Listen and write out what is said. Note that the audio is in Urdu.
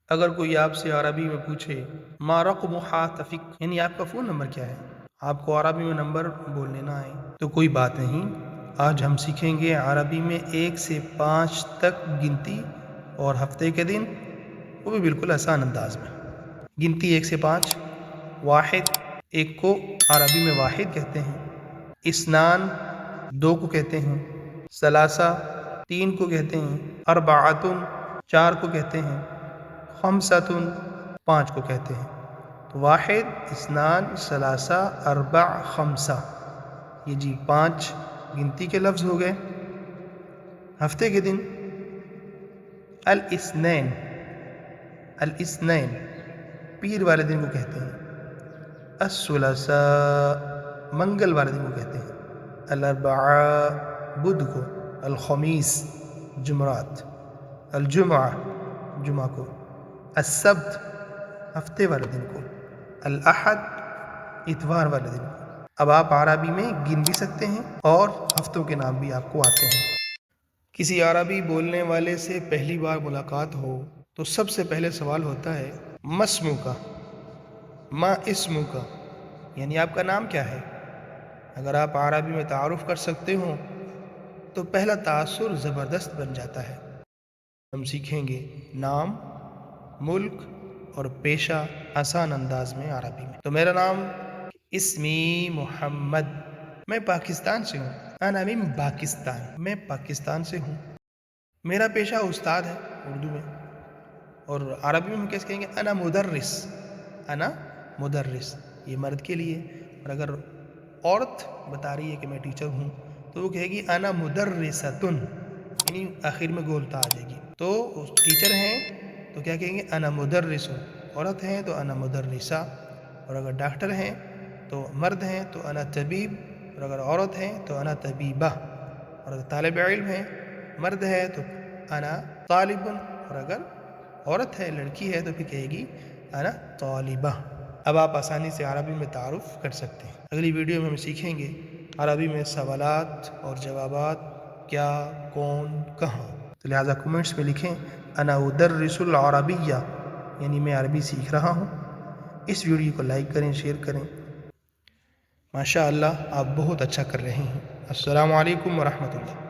اگر کوئی آپ سے عربی میں پوچھے ما رقم ہاتفک، یعنی آپ کا فون نمبر کیا ہے، آپ کو عربی میں نمبر بولنے نہ آئے تو کوئی بات نہیں، آج ہم سیکھیں گے عربی میں 1 سے 5 تک گنتی اور ہفتے کے دن، وہ بھی بالکل آسان انداز میں۔ گنتی 1 سے 5۔ واحد، 1 کو عربی میں واحد کہتے ہیں۔ اسنان، 2 کو کہتے ہیں۔ ثلاثہ، 3 کو کہتے ہیں۔ اربعۃ، 4 کو کہتے ہیں۔ خمسۃ، 5 کو کہتے ہیں۔ تو واحد، اسنان، ثلاثہ، اربع، خمسہ، یہ جی 5 گنتی کے لفظ ہو گئے۔ ہفتے کے دن، الاثنین، الاثنین پیر والے دن کو کہتے ہیں۔ الثلاثاء، منگل والے دن کو کہتے ہیں۔ الاربعاء، بدھ کو۔ الخمیس، جمعرات۔ الجمعہ، جمعہ کو۔ السبت، ہفتے والے دن کو۔ الاحد، اتوار والے دن کو۔ اب آپ عربی میں گن بھی سکتے ہیں اور ہفتوں کے نام بھی آپ کو آتے ہیں۔ کسی عربی بولنے والے سے پہلی بار ملاقات ہو تو سب سے پہلے سوال ہوتا ہے ما اسمک، ما اسمک، یعنی آپ کا نام کیا ہے۔ اگر آپ عربی میں تعارف کر سکتے ہوں تو پہلا تاثر زبردست بن جاتا ہے۔ ہم سیکھیں گے نام، ملک اور پیشہ آسان انداز میں عربی میں۔ تو میرا نام اسمی محمد، میں پاکستان سے ہوں۔ انا من پاکستان، میں پاکستان سے ہوں۔ میرا پیشہ استاد ہے اردو میں، اور عربی میں ہم کیسے کہیں گے انا مدرس، انا مدرس، یہ مرد کے لیے۔ اور اگر عورت بتا رہی ہے کہ میں ٹیچر ہوں تو وہ کہے گی انا مدرستن، یعنی آخر میں گولتا آ جائے گی۔ تو ٹیچر ہیں تو کیا کہیں گے انا مدرس، عورت ہیں تو انا مدرسہ، اور اگر ڈاکٹر ہیں تو مرد ہیں تو انا طبیب، اور اگر عورت ہیں تو انا طبیبہ، اور اگر طالب علم ہیں مرد ہے تو انا طالب، اور اگر عورت ہے لڑکی ہے تو پھر کہے گی انا طالبہ۔ اب آپ آسانی سے عربی میں تعارف کر سکتے ہیں۔ اگلی ویڈیو میں ہم سیکھیں گے عربی میں سوالات اور جوابات، کیا، کون، کہاں۔ تو لہٰذا کمنٹس میں لکھیں انا ادرس العربیہ، یعنی میں عربی سیکھ رہا ہوں۔ اس ویڈیو کو لائک کریں، شیئر کریں۔ ماشاء اللہ آپ بہت اچھا کر رہے ہیں۔ السلام علیکم ورحمۃ اللہ۔